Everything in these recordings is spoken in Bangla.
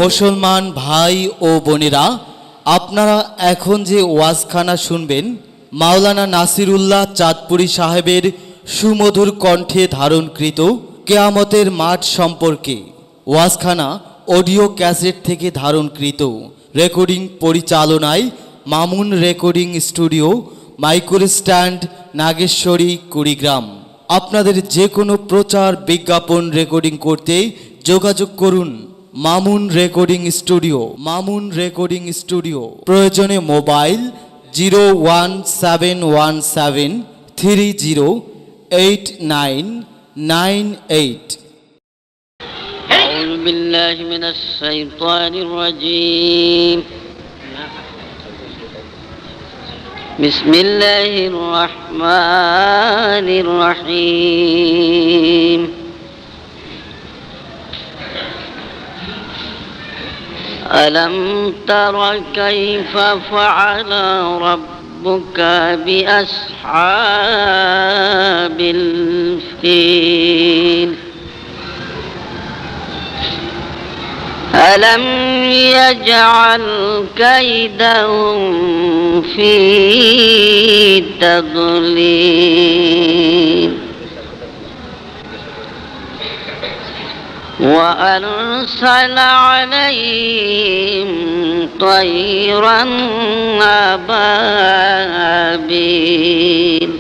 মুসলমান ভাই ও বোনেরা, আপনারা এখন যে ওয়াজখানা শুনবেন মাওলানা নাসিরুল্লাহ চাঁদপুরি সাহেবের সুমধুর কণ্ঠে ধারণকৃত কেয়ামতের মাঠ সম্পর্কে। ওয়াজখানা অডিও ক্যাসেট থেকে ধারণকৃত। রেকর্ডিং পরিচালনায় Mamun recording studio, micro stand, Nageshwari, Kurigram. আপনাদের যে কোনো প্রচার বিজ্ঞাপন রেকর্ডিং করতে যোগাযোগ করুন Mamun recording studio. Mamun recording studio. প্রয়োজনে মোবাইল 01717308998। أعوذ بالله من الشيطان الرجيم. بسم الله الرحمن الرحيم. ألم تر كيف فعل ربك بأصحاب الفيل ألم يجعل كيدهم في تضليل وأرسل عليهم طيرا أبابيل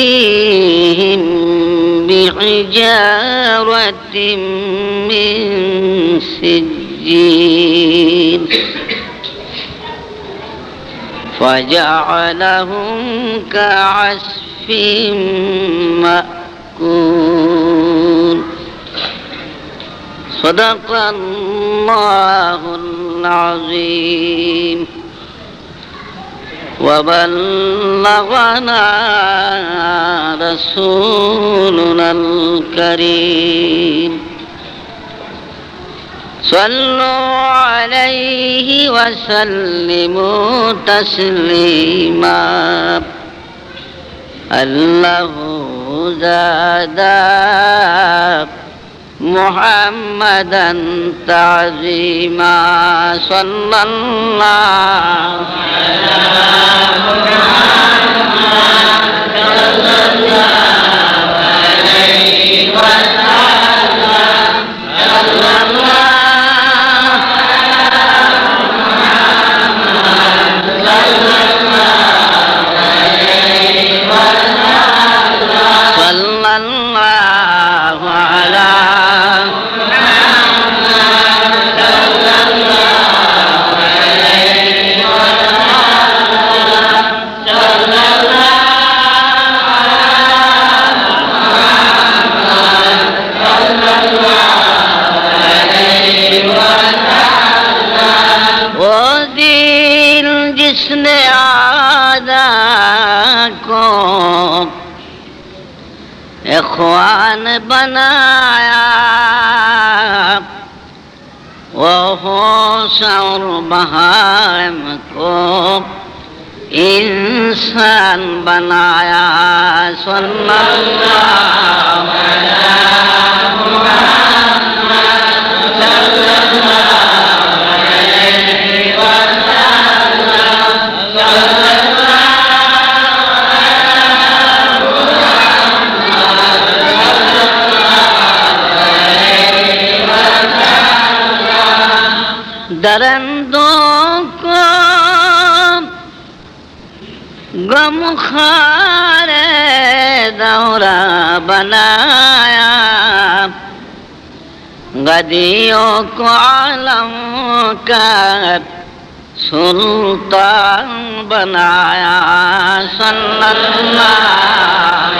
ترميهم بحجارة من سجيل فجعلهم كعصف مأكول. صدق الله العظيم. وبلغنا رسولنا الكريم. صلوا عليه وسلموا تسليما. الله زاد محمدا تعظيما. صلى الله على محمد صلى الله عليه وسلم. صلى الله على محمد صلى الله عليه وسلم. صلى الله على जिसने आदा को इख्वान बनाया वो होश और बहाम को इंसान बनाया. सल्लल्लाहु अलैहि दरंदों को गमखार दौरा बनाया, गदियों को आलम का सुल्तान बनाया. सल्लल्लाहु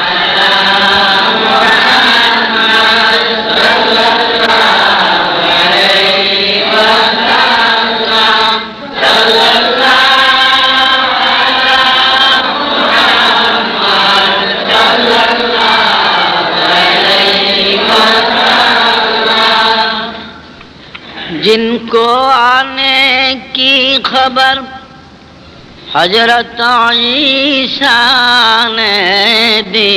अलैहि जिनको आने की खबर हजरत ईसा ने दी,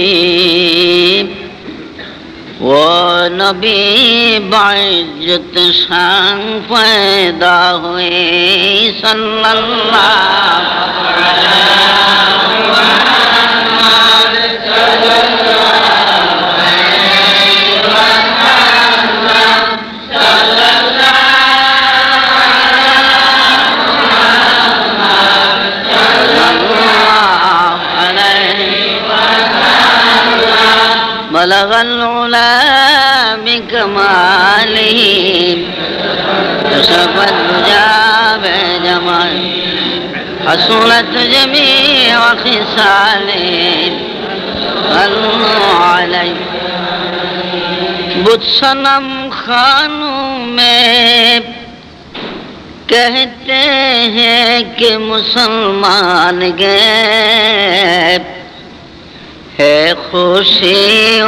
वो नबी बाइज्जत शान पैदा हुए सल्लल्लाहु بلغ العلا بكماله كشف الدجى بجماله حصلت جميع خصاله صلوا عليه बुत सनम खानों में कहते हैं कि मुसलमान गए है खुशी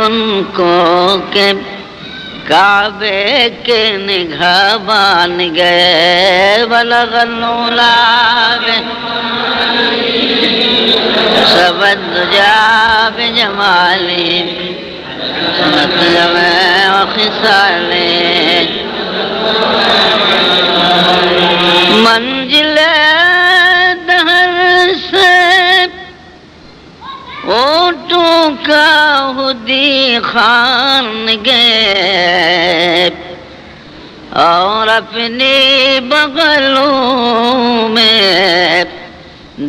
उनको के काबे के निगहबान गए बलगल उला सबद जाब जमाली खिसाले मंजिल दहर से ओटों का हुदी खान गए और अपनी बगलों में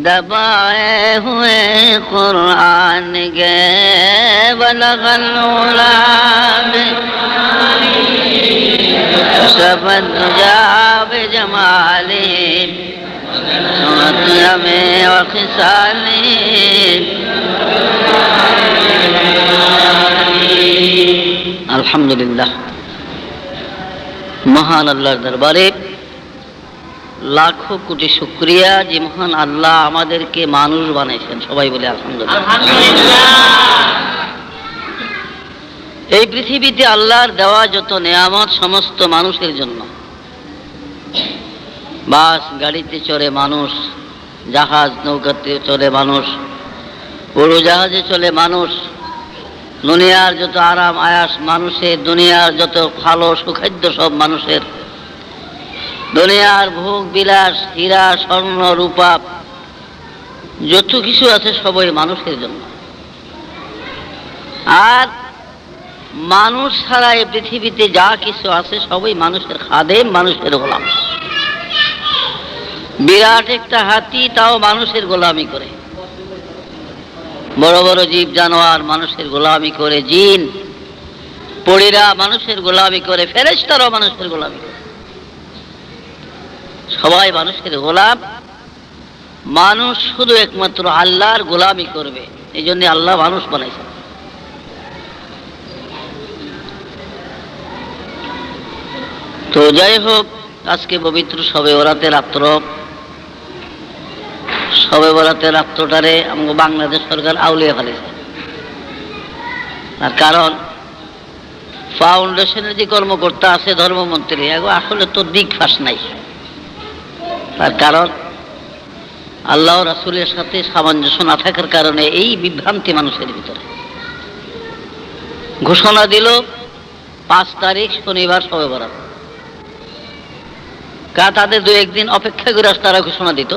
दबाए हुए कुरान गए बलगल उला सबद जाब जमाले में और खिसाले আলহামদুলিল্লাহ মহান আল্লাহর দরবারে লাখো কোটি শুকরিয়া যে মহান আল্লাহ আমাদেরকে মানুষ বানাইছেন সবাই বলে আলহামদুলিল্লাহ এই পৃথিবীতে আল্লাহর দেওয়া যত নেয়ামত সমস্ত মানুষের জন্য বাস গাড়িতে চড়ে মানুষ জাহাজ নৌকাতে চড়ে মানুষ উড়োজাহাজে চলে মানুষ দুনিয়ার যত আরাম আয়াস মানুষের দুনিয়ার যত ভালো সুখাদ্য সব মানুষের দুনিয়ার ভোগ বিলাস হীরা স্বর্ণ রূপা যত কিছু আছে সবই মানুষের জন্য আর মানুষ ছাড়া এই পৃথিবীতে যা কিছু আছে সবই মানুষের খাদেম মানুষের গোলাম বিরাট একটা হাতি তাও মানুষের গোলামি করে বড় বড় জীব জানোয়ার মানুষের গোলামি করে জিন পরীরা মানুষের গোলামি করে ফেরেশতারাও মানুষের গোলামি করে সবাই মানুষের গোলাম মানুষ শুধু একমাত্র আল্লাহর গোলামি করবে এই জন্য আল্লাহ মানুষ বানাইছেন তো যাই হোক আজকে পবিত্র শবে বরাতের রাত্র শবে বরাতের রাত্রটারে আমাকে বাংলাদেশ সরকার আউলিয়া ফেলেছে তার কারণ ফাউন্ডেশনের যে কর্মকর্তা আছে ধর্মমন্ত্রী আসলে তো দিক ফাঁস নাই তার কারণ আল্লাহ রাসূলের সাথে সামঞ্জস্য না থাকার কারণে এই বিভ্রান্তি মানুষের ভিতরে ঘোষণা দিল 5 তারিখ শনিবার শবে বরাত তাদের 2-1 দিন অপেক্ষা করে তারা ঘোষণা দিত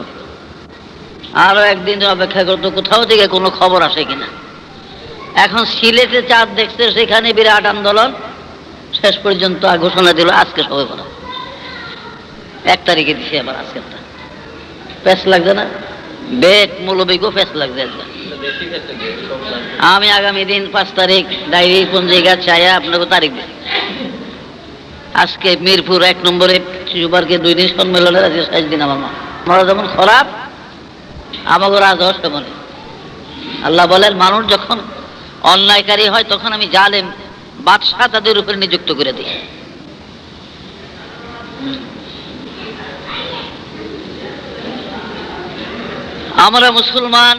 আরো একদিন অপেক্ষা করতো কোথাও থেকে কোনো খবর আসে কিনা এখন সিলেটে চাঁদ দেখছে সেখানে বিরাট আন্দোলন শেষ পর্যন্ত ঘোষণা দিল আজকে শবে বরাত 1 তারিখে দিছে আবার আজকে প্যাস লাগছে না বেক মৌলবীকেও প্যাস লাগছে আমি আগামী দিন 5 তারিখ ডায়েরি কোন জায়গা চাই আপনাকে তারিখ দিই আজকে মিরপুর 1 নম্বরে শিশুপার্কে 2 দিন সম্মেলনের আজকে 6 দিন আমার যেমন খারাপ আমাকে রাজহ সেমন আল্লাহ বলেন মানুষ যখন অন্যায়কারী হয় তখন আমি জালেম বাদশাহ তাদের উপরে নিযুক্ত করে দিই আমরা মুসলমান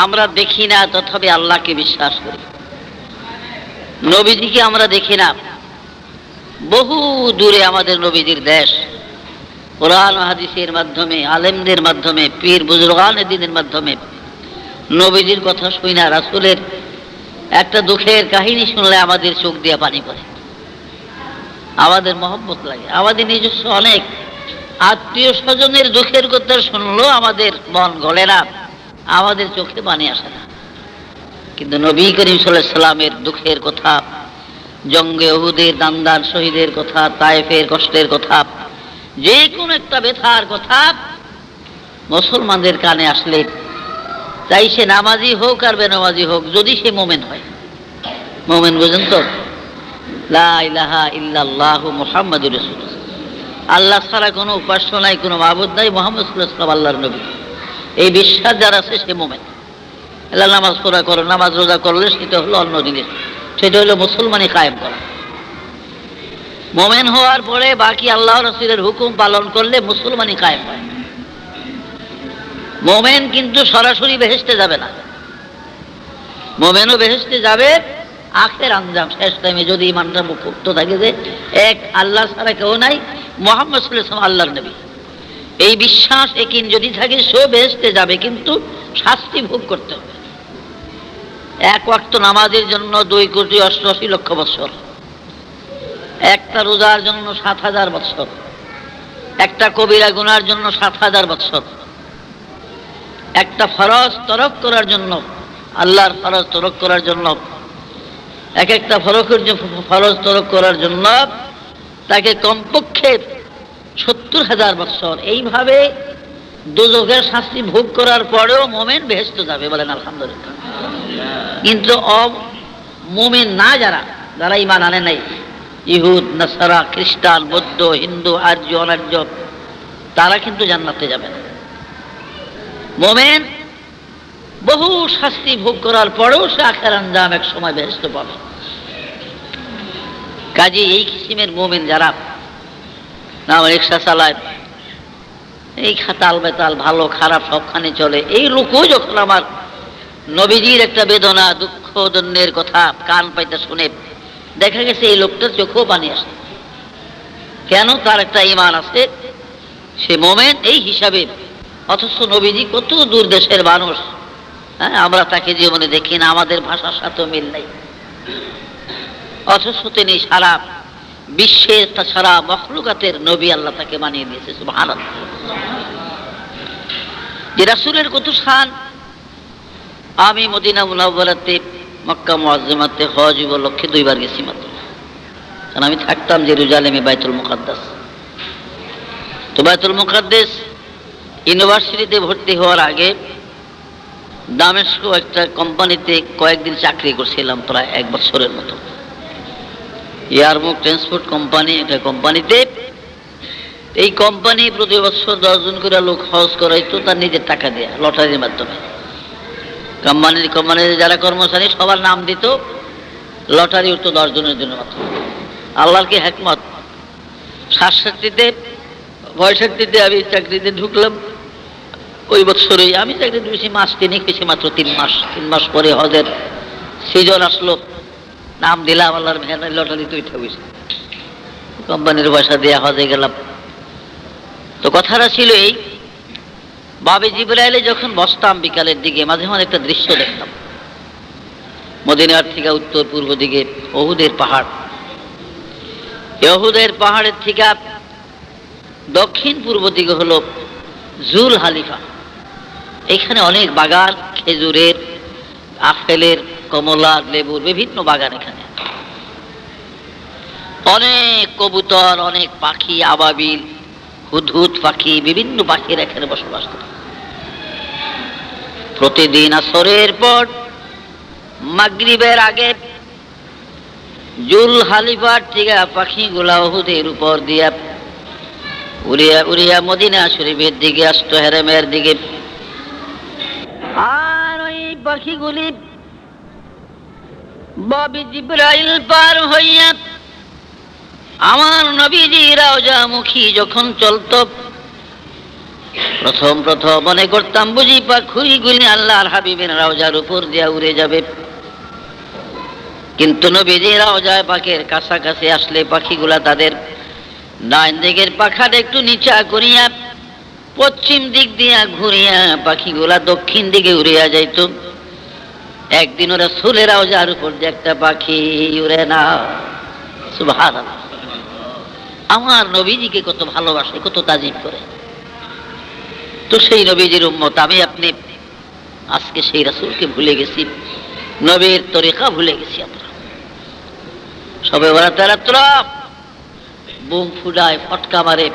আমরা দেখি না তথাপি আল্লাহকে বিশ্বাস করি নবীজিকে আমরা দেখি না বহু দূরে আমাদের নবীজির দেশ কোরআন ও হাদিসের মাধ্যমে আলেমদের মাধ্যমে পীর বুজুর্গানে দ্বীনের মাধ্যমে নবীজির কথা শুই না রাসূলের একটা দুঃখের কাহিনী শুনলে আমাদের চোখ দিয়ে পানি পড়ে, আমাদের মহব্বত লাগে। আমাদের নিজস্ব অনেক আত্মীয় স্বজনের দুঃখের কথা শুনলেও আমাদের মন গলে না, আমাদের চোখে পানি আসে না। কিন্তু নবী করিম সাল্লাল্লাহু আলাইহি সাল্লামের দুঃখের কথা, জঙ্গে উহুদের দান্দার শহীদের কথা, তায়েফের কষ্টের কথা, যে কোনো একটা ব্যথার কথা মুসলমানদের কানে আসলে, চাই সে নামাজি হোক আর বেনামাজি হোক, যদি সে মোমেন হয়, মোমেন বুঝেন তো, লা ইলাহা ইল্লাল্লাহু মুহাম্মাদুর রাসূলুল্লাহ, আল্লাহ ছাড়া কোনো উপাস্য নাই, কোনো মাবুদ নাই, মুহাম্মদ সাল্লাল্লাহু আলাইহি ওয়াসাল্লাম আল্লাহর নবী, এই বিশ্বাস যার আছে সে মোমেন। আল্লাহ নামাজ পড়া করো, নামাজ রোজা করলে সেটা হলো অন্য জিনিস, সেটা হলো মুসলমানি কায়েম করা। মোমেন হওয়ার পরে বাকি আল্লাহ রাসূলের হুকুম পালন করলে মুসলমানি কায়েম হয়। মোমেন কিন্তু সরাসরি বেহেশতে যাবে না, মোমেনও বেহেশতে যাবে আখের আঞ্জাম, শেষ টাইমে যদি ইমানটা মুক্ত থাকে যে এক আল্লাহ ছাড়া কেউ নাই, মুহাম্মদ সাল্লাল্লাহু আলাইহি ওয়াসাল্লাম আল্লাহর নবী, এই বিশ্বাস একিন যদি থাকে সে বেহেশতে যাবে, কিন্তু শাস্তি ভোগ করতে হবে। এক ওয়াক্ত নামাজের জন্য 2,88,00,000 বছর, একটা রোজার জন্য 7,000 বছর, একটা কবিরা গুনার জন্য 7,000 বছর, একটা ফরজ তরক করার জন্য, আল্লাহর ফরজ তরক করার জন্য, এক একটা ফরজ তরক করার জন্য তাকে কমপক্ষে 70,000 বছর, এইভাবে দোজখের শাস্তি ভোগ করার পরেও মোমেন বেহেশতে যাবে, বলেন আলহামদুলিল্লাহ। কিন্তু মুমিন না যারা, যারা ঈমান আনে নাই, ইহুদ নাসারা খ্রিস্টান বৌদ্ধ হিন্দু আর্য অনার্য, তারা কিন্তু জান্নাতে যাবে না। মুমিন বহু শাস্তি ভোগ করার পরেও সে আখের আঞ্জাম এক সময় বেহেশত পাবে। কাজে এই কিসিমের মুমিন যারা না রিক্সা চালায়, এই খাতাল বেতাল ভালো খারাপ সবখানে চলে, এই লোকও যখন আমার নবীজির একটা বেদনা দুঃখ দন্যের কথা কান পাইতে শুনে, দেখা গেছে এই লোকটার চোখেও পানি আসে। কেন? তার একটা ঈমান আছে, সে মোমেন এই হিসাবে। অথচ নবীজি কত দূর দেশের মানুষ, হ্যাঁ, আমরা তাকে জীবনে দেখি না, আমাদের ভাষার সাথেও মিল নাই, অথচ তিনি সারা বিশ্বের, সারা মখলুকাতের নবী, আল্লাহ তাকে বানিয়ে দিয়েছে। সুবহানাল্লাহ। যে রাসূলের কত শান। আমি মদিনা মুনাওয়ারাতে মক্কা মুআজ্জমাতে হজ উপলক্ষে 2 বার গেছি মাত্র, কারণ আমি থাকতাম জেরুজালেমে বাইতুল মুকাদ্দাস। তো বাইতুল মুকাদ্দাস ইউনিভার্সিটিতে ভর্তি হওয়ার আগে দামেস্ক একটা কোম্পানিতে কয়েকদিন চাকরি করছিলাম, প্রায় 1 বছরের মতো। ইয়ারমুক ট্রান্সপোর্ট কোম্পানি, একটা কোম্পানিতে, এই কোম্পানি প্রতি বছর 10 জন করে লোক হজ করাইতো তার নিজের টাকা দিয়ে, লটারির মাধ্যমে। কোম্পানির যারা কর্মচারী সবার নাম দিত, লটারি উঠতো 10 জনের জন্য মাত্র। আল্লাহর কি হিকমত! 67-65 আমি চাকরিতে ঢুকলাম। ওই বছরই আমি চাকরি দিয়েছি মাস 3 বেশি, মাত্র 3 মাস। 3 মাস পরে হজের সিজন আসলো, নাম দিলাম, আল্লাহর মেহরবানি লটারিতে উঠে বসে কোম্পানির পয়সা দিয়ে হজে গেলাম। তো কথাটা ছিল এই, বাবে জিবরাইলে যখন বসতাম বিকালের দিকে, মাঝে মাঝে একটা দৃশ্য দেখতাম। মদিনার থেকে উত্তর পূর্ব দিকে উহুদের পাহাড়, উহুদের পাহাড়ের থেকে দক্ষিণ পূর্ব দিকে হলো জুল হালিফা। এখানে অনেক বাগান, খেজুরের, আপেলের, কমলার, লেবুর, বিভিন্ন বাগান। এখানে অনেক কবুতর, অনেক পাখি, আবাবিল, হুদহুদ পাখি, বিভিন্ন পাখির এখানে বসবাস করে। প্রতিদিন আসরের পর মাগরিবের আগে জুল হালিফার থেকে পাখিগুলা উহুদের উপর দিয়া উড়িয়া উড়িয়া মদিনা শরীফের দিকে আসতো, হেরেমের দিকে। আর ওই পাখিগুলি বাবে জিবরাইল পার হইয়া আমার নবীজি রওজামুখী যখন চলত, প্রথম মনে করতাম বুঝি পাখিগুলি আল্লাহর হাবিবের রওজার উপর দিয়া উড়ে যাবে। কিন্তু নবীজি রওজায় পাকের কাছাকাছি আসলে পাখিগুলা তাদের ডান দিকের পাখাটা একটু নিচা করিয়া পশ্চিম দিক দিয়া ঘুরিয়া পাখিগুলা দক্ষিণ দিকে উড়িয়া যাইত। একদিন ওরা সুলেরাও যার উপর যে একটা পাখি উড়ে না। সুবহানাল্লাহ। আমার নবীজিকে কত ভালোবাসে, কত তাজিম করে। তো সেই নবীজির উম্মত আমি আপনি আজকে সেই রাসূলকে ভুলে গেছি, নবীর তরিকা ভুলে গেছি। আমরা সবে বরাতের রাত্র বুম ফুটায়, ফটকা মারে,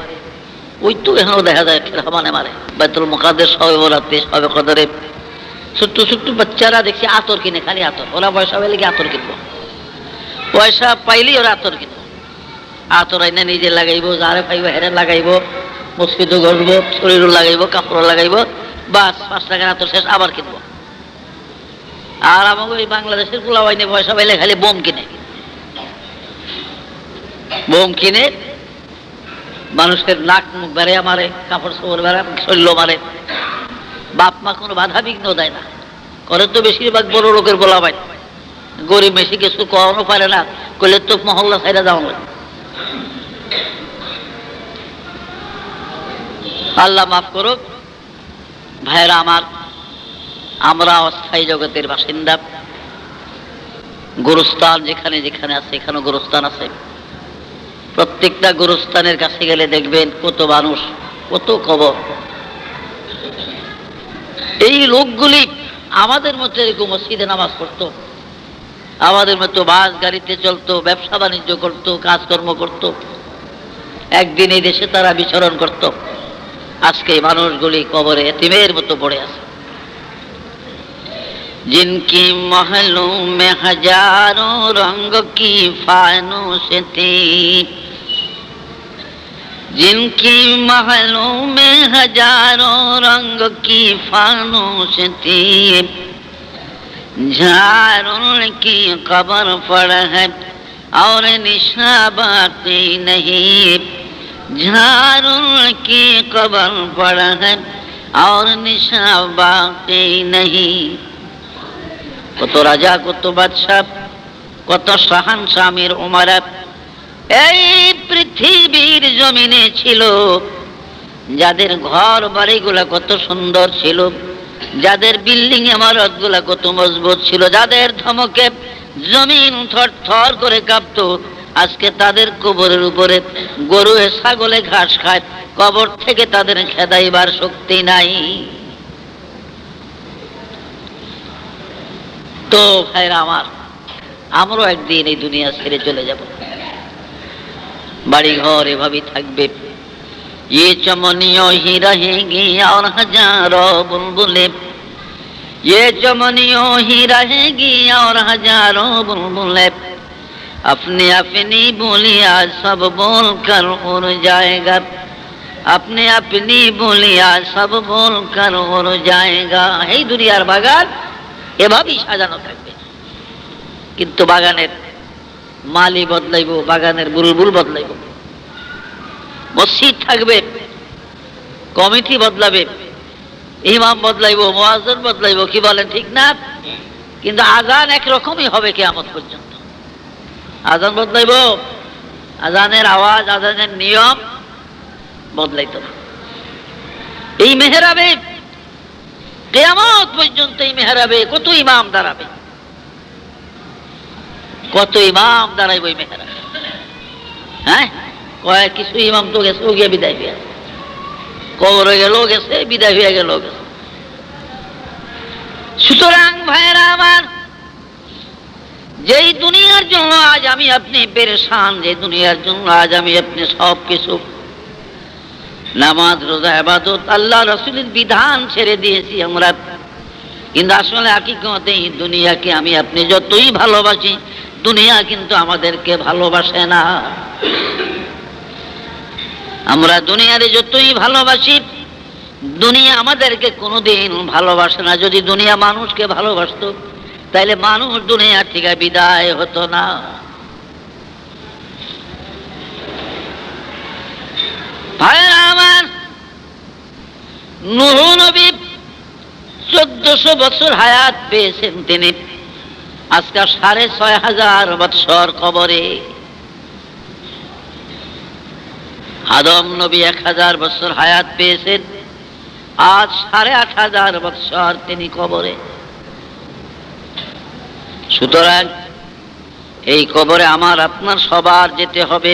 ওই তো এখনো দেখা যায় ফেরহামানে মারে। বাইতুল মুকাদ্দাস সবে বরাতে, সবে কদরে ছোট্ট ছোট্ট বাচ্চারা দেখছি আতর কিনে, খালি আতর। ওরা পয়সা পেলে কি আতর কিনবো, পয়সা পাইলেই ওরা আতর কিনবো। আতর আইনা নিজে লাগাইবো, যারে পাইবো হেরে লাগাইবো, মসজিদও ঘষবো, শরীরও লাগাইবো, কাপড়ও লাগাইবো, বাস 5 টাকার আতর শেষ, আবার কিনবো। আর আমাকে ওই বাংলাদেশের পোলাও আইনে পয়সা পাইলে খালি বোম কিনে, বোম কিনে মানুষের নাক মুখ বেড়ে মারে, কাপড় চোপড় বেড়া, শরীর মারে। বাপ মা কোনো বাধা বিঘ্ন দেয় না, করে তো বেশিরভাগ বড় লোকের বলা পায়। গরিব বেশি কিছু কখনো পারে না, করলে তো মহল্লা ছাইরা যাওয়া লাগে। আল্লাহ মাফ করুক ভাইরা আমার, আমরা অস্থায়ী জগতের বাসিন্দা। গোরস্থান যেখানে যেখানে আছে, এখানেও গোরস্থান আছে। প্রত্যেকটা গোরস্থানের কাছে গেলে দেখবেন কত মানুষ, কত কবর। এই লোকগুলি আমাদের মতো এরকম মসজিদে নামাজ পড়তো, আমাদের মতো বাস গাড়িতে চলতো, ব্যবসা বাণিজ্য করতো, কাজকর্ম করতো। একদিন এই দেশে তারা বিচরণ করত। আজকে এই মানুষগুলি কবরে এতিমের মতো পড়ে আছে। जिनकी महलों में हजारों रंग की फानूस थी, जिनकी महलों में हजारों रंग की फानूस थी, झारों की कब्र पड़ है और निशा बाकी नहीं, झारों की कब्र पड़ है और निशा बाकी नहीं। কত রাজা, কত বাদশা, কত শাহান শামির উমারা এই পৃথিবীর জমিনে ছিল, যাদের ঘর বাড়িগুলা কত সুন্দর ছিল, যাদের বিল্ডিং ইমারত গুলা কত মজবুত ছিল, যাদের ধমকে জমিন থর থর করে কাঁপত। আজকে তাদের কবরের উপরে গরু ছাগলে ঘাস খায়, কবর থেকে তাদের খেদাইবার শক্তি নাই। তো ভাইরা আমার, আমরাও একদিন এই দুনিয়া ছেড়ে চলে যাব। বাড়ি ঘর এভাবেই থাকবে। ये चमनियों ही रहेगी और हजारों बुलबुलें, ये चमनियों ही रहेगी और हजारों बुलबुलें, अपनी अपनी बोलियां सब बोल कर उड़ जाएगा, अपने अपनी बोलियां सब बोल कर उड़ जाएगा। এই দুনিয়ার বাগান এভাবেই সাজানো থাকবে, কিন্তু বাগানের মালি বদলাইব, বাগানের বুলবুল বদলাইব। মসজিদ থাকবে, কমিটি বদলাবে, ইমাম বদলাইব, মুয়াজ্জিন বদলাইব, কি বলেন ঠিক না? কিন্তু আজান একরকমই হবে কিয়ামত পর্যন্ত। আজান বদলাইব, আজানের আওয়াজ, আজানের নিয়ম বদলাইতো না। এই মেহরাবে কিয়ামত পর্যন্ত, এই মেহরাবে কত ইমাম দাঁড়াবে, কত ইমাম দাঁড়াইব এই মেহরাবে। হ্যাঁ, কয়েক কিছু ইমাম তো গেছে, ও গিয়ে বিদায় হয়ে গেছে, কবর হয়ে গেল গেছে, বিদায় হয়ে গেল গেছে। সুতরাং ভাইয়েরা আমার, যেই দুনিয়ার জন্য আজ আমি আপনি পেরেশান, যে দুনিয়ার জন্য আজ আমি আপনি সব কিছু নামাজ রোজা ইবাদত আল্লাহ রাসূলের বিধান ছেড়ে দিয়েছি আমরা, কিন্তু আসলে হাকিকতে এই দুনিয়াকে আমি আপনি যতই ভালোবাসি, দুনিয়া কিন্তু আমাদেরকে ভালোবাসে না। আমরা দুনিয়ারে যতই ভালোবাসি, দুনিয়া আমাদেরকে কোনোদিন ভালোবাসে না। যদি দুনিয়া মানুষকে ভালোবাসতো, তাইলে মানুষ দুনিয়া থেকে বিদায় হতো না। ভাইরা আমার, নূহ নবী 1400 বছর হায়াত পেয়েছেন তিনি, আজকে 6500 বছর কবরে। আদম নবী 1000 বছর হায়াত পেয়েছেন, আজ 8500 বছর তিনি কবরে। সুতরাং এই কবরে আমার আপনার সবার যেতে হবে।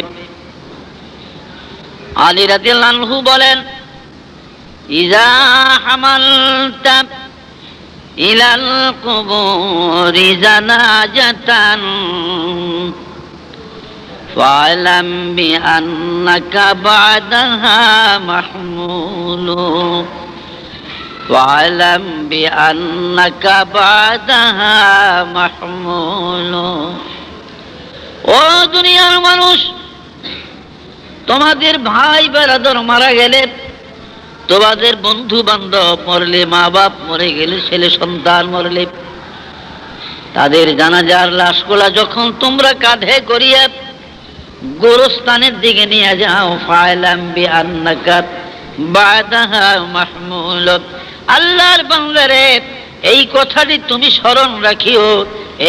আলী রাদিয়াল্লাহু আনহু বলেন, ইযা হামালতা ইলাল কুবুরি জানাজাতান ফা'লাম বিআন্নাকা বা'দাহা মাহমুলু ফা'লাম বিআন্নাকা বা'দাহা মাহমুলু। ও দুনিয়ার মানুষ, তোমাদের ভাই বেরাদর মারা গেলে, তোমাদের বন্ধু বান্ধব মরলে, মা বাপ মরে গেলে, ছেলে সন্তান মরলে, তাদের জানাজার লাশগুলা যখন তোমরা কাঁধে করিয়া গোরস্থানের দিকে নিয়ে যাও, ফা'লাম বিআন্নাকা বা'দাহা মাহমুল। আল্লাহর বান্দারে, এই কথাটি তুমি স্মরণ রাখিও,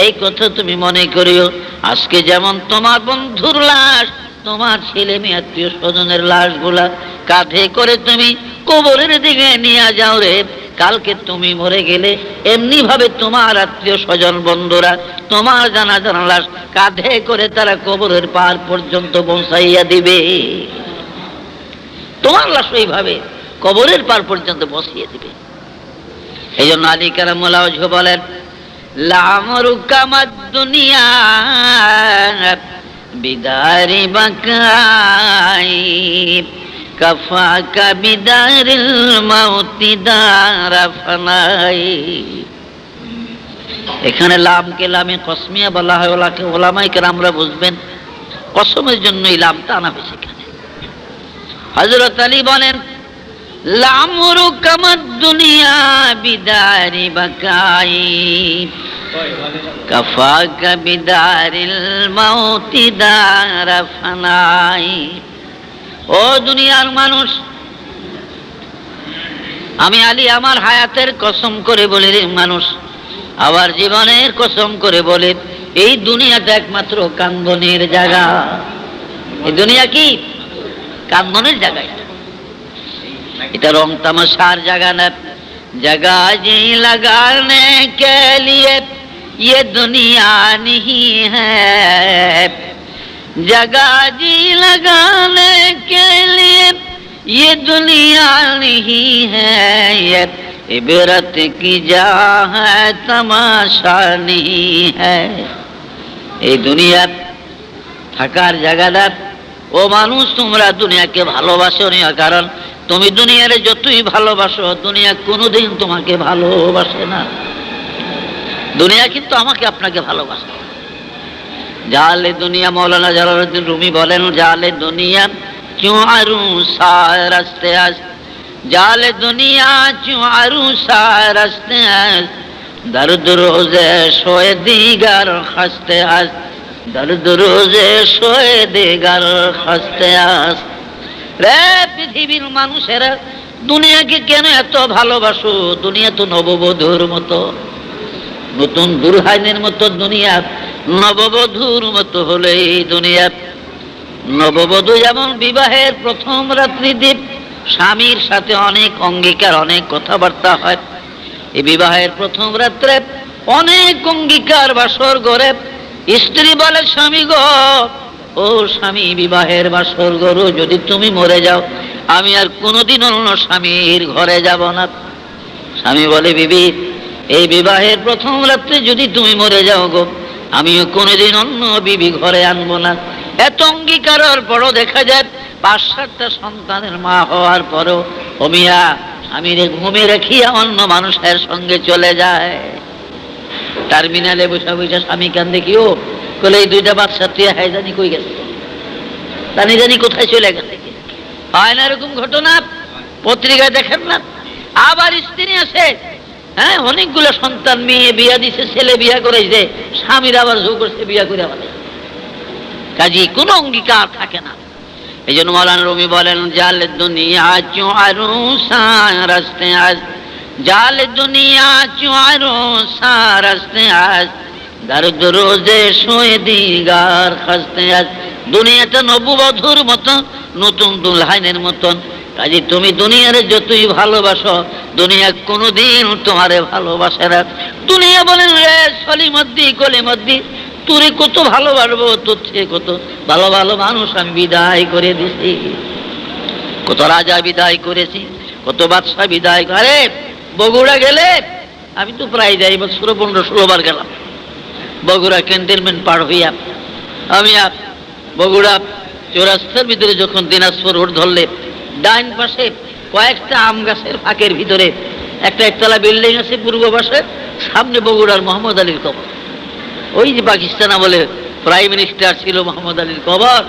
এই কথা তুমি মনে করিও। আজকে যেমন তোমার বন্ধুর লাশ, তোমার ছেলে মেয়ে আত্মীয় স্বজনের লাশগুলা কাঁধে করে তুমি কবরের দিকে নিয়ে যাও রে, কালকে তুমি মরে গেলে এমনি ভাবে তোমার আত্মীয় স্বজন বন্ধুরা তোমার জানাজার লাশ কাঁধে করে তারা কবরের পার পর্যন্ত পৌঁছাইয়া দিবে। তোমার লাশ ওইভাবে কবরের পার পর্যন্ত বসিয়ে দিবে। এই জন্য আলী কারামুল্লাহ ওয়াজহু বলেন, লা'মরুকা মাদ-দুনিয়া বিদারি বাকাই কাফাকা বিদারিল মাউতি দারা ফানাই। এখানে লামকে লামে কসমিয়া বলা হয়, ওলাকে ওলামায়ে কেরামরা বুঝবেন কসমের জন্য এই লামটা আনা হয়েছে এখানে। হযরত আলী বলেন, লা'মরুকা মাদ-দুনিয়া বিদারি বাকাই কাফাকা বিদারিল মাউতি দারা ফানাই। ও দুনিয়ার মানুষ, আমি আলী আমার হায়াতের কসম করে বলি রে মানুষ, আবার জীবনের কসম করে বলে, এই দুনিয়াটা একমাত্র কান্দনের জায়গা। এই দুনিয়া কি? কান্দনের জায়গা। এটা রং তামাশার জায়গা না। जगह जी लगाने के लिए ये दुनिया नहीं है, जगह जी लगाने के लिए ये दुनिया नहीं है, ये इबरत की जा है तमाशा नहीं है। এই দুনিয়া থাকার জায়গাটা। ও মানুষ, তোমরা দুনিয়াকে ভালোবাসো না, কারণ তুমি দুনিয়ারে যতই ভালোবাসো, দুনিয়া কোনোদিন তোমাকে ভালোবাসে না। দুনিয়া কিন্তু আমাকে আপনাকে ভালোবাসে। জালে দুনিয়া, মৌলানা জালালউদ্দিন রুমি বলেন, জালে দুনিয়া क्यों अरूसा रस्ते आज, जाले दुनिया क्यों अरूसा रस्ते आज, दर्द रोजे शोए दीगर खस्ते आज, दर्द रोजे शोए दीगर खस्ते आज। রে পৃথিবীর মানুষেরা, দুনিয়াকে কেন এত ভালোবাসো? দুনিয়া তো নববধূর মতো, নতুন দুলহানের মতো দুনিয়া, নববধূর মতো হলে এই দুনিয়া। নববধূ যেমন বিবাহের প্রথম রাত্রি দ্বীপ, স্বামীর সাথে অনেক অঙ্গীকার, অনেক কথাবার্তা হয়। এই বিবাহের প্রথম রাত্রে অনেক অঙ্গীকার বাসর গড়ে। স্ত্রী বলে, স্বামী গো, ও স্বামী, বিবাহের বাসর গড়ো, যদি তুমি মরে যাও আমি আর কোনোদিন অন্য স্বামীর ঘরে যাব না। স্বামী বলে, বিবি, এই বিবাহের প্রথম রাত্রে যদি তুমি মরে যাও গো, আমিও কোনোদিন অন্য বিবি ঘরে আনবো না। এত অঙ্গীকারের পরও দেখা যায় ৫-৭টা সন্তানের মা হওয়ার পরও অমিয়া স্বামীরে ঘুমে রেখিয়া অন্য মানুষের সঙ্গে চলে যায়। টার্মিনালে বসে বসে স্বামী কান্দে, কি ও বলে, এই 2টা বাচ্চা তুই হাই জানি কই গেছে, জানি জানি কোথায় চলে গেছে। হয় না এরকম ঘটনা? পত্রিকায় দেখেন না? আবার স্ত্রী আছে, হ্যাঁ, অনেকগুলো সন্তান, মেয়ে বিয়া দিছে, ছেলে বিয়া করেছে, স্বামীর আবার ঝোঁ করছে বিয়া করে আমাদের। কাজী কোনো অঙ্গীকার থাকে না। এই জন্য মৌলানা রুমি বলেন, জালে দুনিয়া চো আরুসা রাস্তে আজ, জালে দুনিয়া চো আরুসা রাস্তে আজ, দর্দ রোজে শোয়ে দিগার খাস্তে আজ। দুনিয়াটা নববধূর মতো, নতুন দুলহানের মতন, কাজে তুমি দুনিয়ারে যতই ভালোবাসো, দুনিয়া কোনোদিন তোমারে ভালোবাসে না। দুনিয়া বলেন রে সলিমদ্দি কলিমদ্দি, তোরে কত ভালোবাসবো, তোর চেয়ে কত ভালো ভালো মানুষ আমি বিদায় করে দিছি, কত রাজা বিদায় করেছি, কত বাদশা বিদায় করে। বগুড়া গেলে আমি তো প্রায় যাই, বছর 15-16 বার গেলাম। বগুড়া ক্যান্টনমেন্ট পার হইয়া আমি বগুড়া চৌরাস্তার ভিতরে যখন দিনাজপুর রোড ধরলে, ডাইন পাশে কয়েকটা আম গাছের ফাঁকের ভিতরে একটা একতলা বিল্ডিং আছে পূর্ব পাশে, সামনে বগুড়ার মোহাম্মদ আলীর কবর। ওই যে পাকিস্তান আমলে প্রাইম মিনিস্টার ছিল মোহাম্মদ আলীর কবর।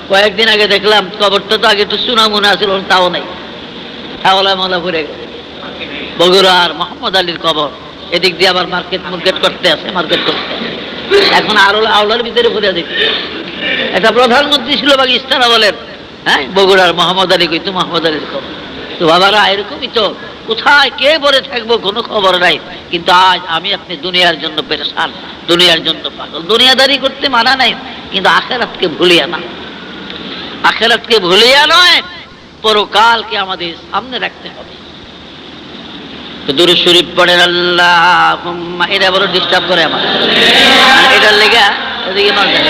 কয়েকদিন আগে দেখলাম কবরটা তো আগে একটু সুনামুনা ছিল, তাও নাই, হাওলা মাওলা ভরে গেছে। বগুড়ার মোহাম্মদ আলীর কবর, এদিক দিয়ে আবার মার্কেট করতে আছে, মার্কেট করতে আছে। এখন আরো আওলার ভিতরে ভরে দেখি একটা প্রধানমন্ত্রী ছিল পাকিস্তান আমলের, হ্যাঁ, বগুড়ার মোহাম্মদ আলী কইতো মোহাম্মদ আলীর খবর। তো বাবারা এরকমই তো, কোথায় কে বলে থাকবো কোনো খবর নাই। কিন্তু আজ আমি আপনি দুনিয়ার জন্য পেরেশান, দুনিয়ার জন্য পাগল। দুনিয়াদারি করতে মানা নাই, কিন্তু আখেরাতকে ভুলিয়া না, আখেরাতকে ভুলিয়া নয়, পরকালকে আমাদের সামনে রাখতে হবে। দুরূদ শরীফ পড়েন আল্লাহুম্মা, এটা বড় ডিস্টার্ব করে আমার, এটার লেগে এদিকে মার যায়।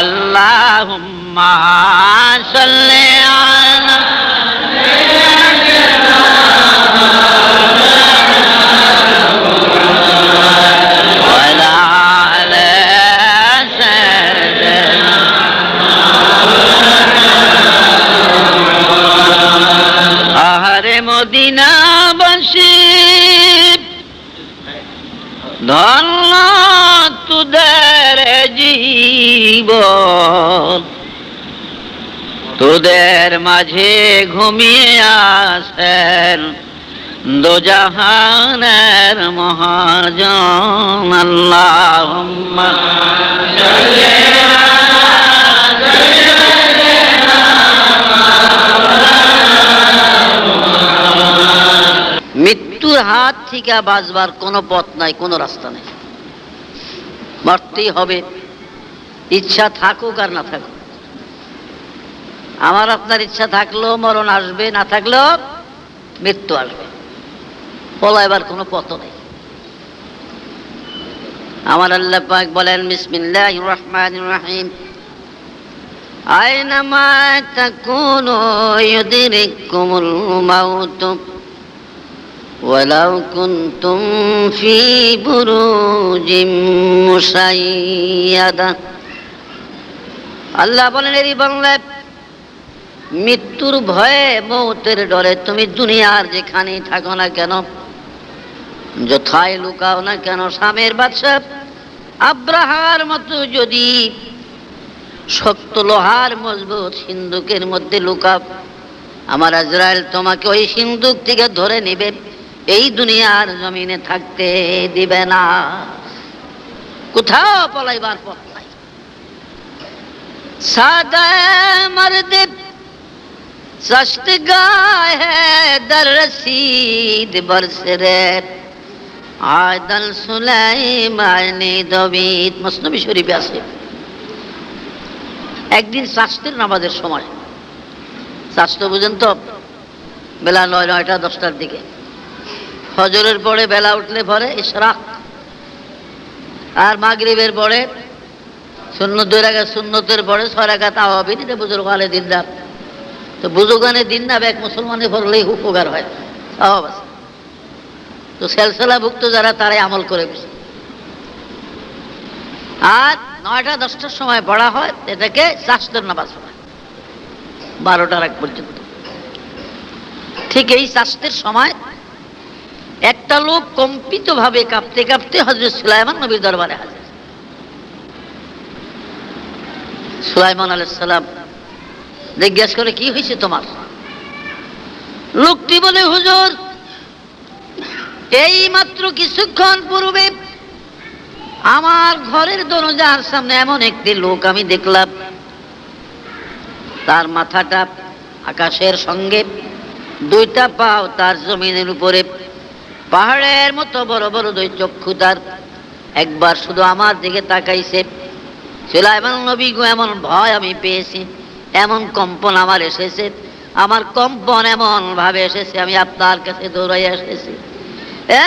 আল্লাহুম্মা সাল্লি আলা ওয়ালা আলা সাইয়্যিদিনা। আহারে মদিনাবাসী, ধন্য তোদের জীবন, তোদের মাঝে ঘুমিয়ে আসেন দোজাহানের মহাজন। আল্লাহুম্মা সাল্লি আলা মৃত্যুর হাত থেকে বাঁচবার কোনো পথ নাই, কোনো রাস্তা নেই, মরতেই হবে, ইচ্ছা থাকুক আর না থাকুক। আমার আপনার ইচ্ছা থাকলেও মরণ আসবে, না থাকলেও মৃত্যু আসবে, পলাইবার কোনো পথ নেই। আমার আল্লাহ পাক বলেন বিসমিল্লাহির রহমানির রহিম, আইনামা তাকুনু ইউদরিকুমুল মাউত ওয়ালাউ কুনতুম ফি বুরুজিম মুশাইয়াদা। আল্লাহ বলেন, এরই বাংলা, মৃত্যুর ভয়ে, মৌতের ডরে তুমি দুনিয়ার যেখানেই থাকো না কেন, যথায় লুকাও না কেন, শামের বাদশা আব্রাহার মতো যদি শক্ত লোহার মজবুত সিন্দুকের মধ্যে লুকাও, আমার আজরাইল তোমাকে ওই সিন্দুক থেকে ধরে নিবে, এই দুনিয়ার জমিনে থাকতে দিবে না, কোথাও পলাইবার পথ নাই। সাদা মর্দে सस्त गाय है दर रसीद बरसरे आदल सुलाइमानी दबित। মসনবী শরীফে আছে, একদিন শাস্ত্রের নামাজের সময়, শাস্ত্র বুঝেন তো, বেলা 9-10টার দিকে, ফজরের পরে বেলা উঠলে পরে ইশরাক, আর মাগরিবের পরে সুন্নত 2 রাকাত, সুন্নতের পরে 6 রাকাত আওয়াবিন। এটা বুজুর্গ আলে দিনদার, তো বুজুর্গানে দিন না এক মুসলমানে পড়লেই উপকার হয়, সওয়াব আছে। তো সেলসেলাভুক্ত যারা তারাই আমল করে বেশি। আর 9টা-10টার সময় পড়া হয়, এটাকে শাস্ত্রের নামাজ হয়, 12টার আগ পর্যন্ত। ঠিক এই শাস্ত্রের সময় একটা লোক কম্পিত ভাবে কাঁপতে কাঁপতে হযরত সুলাইমান নবীর দরবারে হাজির। সুলাইমান আলাইহিস সালাম জিজ্ঞাসা করে, কি হয়েছে তোমার? লোকটি বলে, হুজুর, এই মাত্র কিছুক্ষণ পূর্বে আমার ঘরের দরজার সামনে এমন একটি লোক আমি দেখলাম, তার মাথাটা আকাশের সঙ্গে দুইটা পাও তার জমিনের উপরে, পাহাড়ের মতো বড় বড় দুই চক্ষু তার। একবার শুধু আমার দিকে তাকাইছে। সুলাইমান নবী গো, এমন ভয় আমি পেয়েছি, এমন কম্পন আমার এসেছে, আমার কম্পন এমন ভাবে এসেছে, আমি আপনার কাছে দৌড়াই এসেছি। এ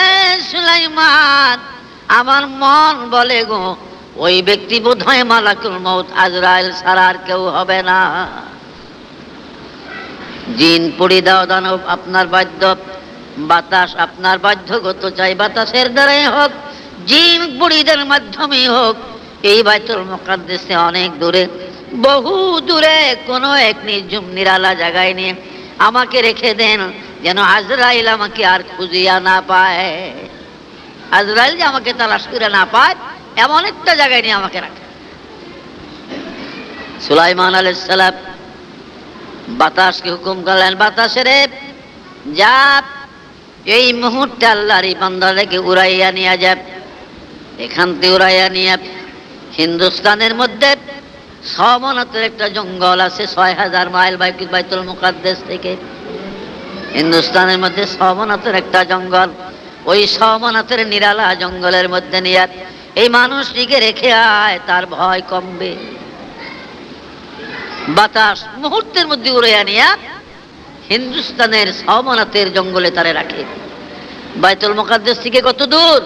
সুলাইমান, আমার মন বলে গো, ওই ব্যক্তি বোধ হয় মালাকুল মউত আজরাইল ছাড়া আর কেউ হবে না। জিন পড়ি দাও, দানব আপনার বাধ্য, বাতাস আপনার বাধ্যগত চাই, বাতাসের দ্বারাই হোক, জিন পড়িদের মাধ্যমেই হোক, এই বাইতুল মুকাদ্দাসে অনেক দূরে, বহু দূরে কোনো এক নির্জুম নিরালা জায়গায় নিয়ে আমাকে রেখে দেন, যেন আজরাইল আমাকে আর খুঁজিয়া না পায়। আজরাইল যে আমাকে তালাশ করে না পায়, এমন একটা জায়গায় নিয়ে আমাকে রাখে। সুলাইমান আলাইহিস সালাম বাতাসকে হুকুম করলেন, বাতাসেরে যা, এই মুহূর্তে আল্লাহর এই বান্দাটাকে উড়াইয়া নিয়ে যাব। এখান থেকে উড়াইয়া নিয়ে হিন্দুস্তানের মধ্যে সমনাথের একটা জঙ্গল আছে, ৬,০০০ মাইল বাইতুল মুকাদ্দাস থেকে। হিন্দুস্তানের মধ্যে সমনাথের একটা জঙ্গল, ওই সমনাথের নিরালা জঙ্গলের মধ্যে নিয়ে এই মানুষটিকে রেখে আয়, তার ভয় কমবে। বাতাস মুহূর্তের মধ্যে উড়াইয়া নিয়ে হিন্দুস্তানের সমনাথের জঙ্গলে তারে রাখে। বাইতুল মুকাদ্দাস থেকে কত দূর?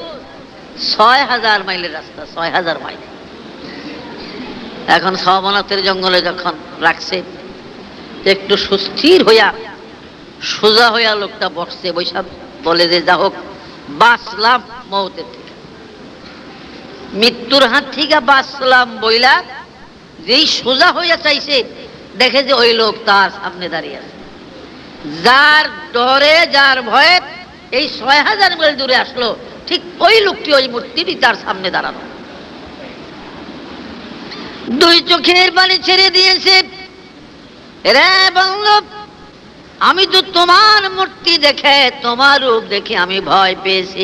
৬,০০০ মাইলের রাস্তা, ৬,০০০ মাইল। এখন সমনাথের জঙ্গলে যখন রাখছে, একটু সুস্থির হইয়া সোজা হইয়া লোকটা বসছে, বৈশাখ বলে যে যা হোক, বাঁচলাম মৌতের থেকে, মৃত্যুর হাত থেকে বাঁচলাম বইলা যেই সোজা হইয়া চাইছে, দেখে যে ওই লোক তার সামনে দাঁড়িয়ে আছে। যার ডরে, যার ভয়ে এই ৬,০০০ মাইল দূরে আসলো, ঠিক ওই লোকটি, ওই মূর্তিটি তার সামনে দাঁড়ানো। দুই চোখের পানি ছেড়ে দিয়েছে। রে বাংলো, আমি তো তোমার মূর্তি দেখে, তোমার রূপ দেখে আমি ভয় পেয়েছি।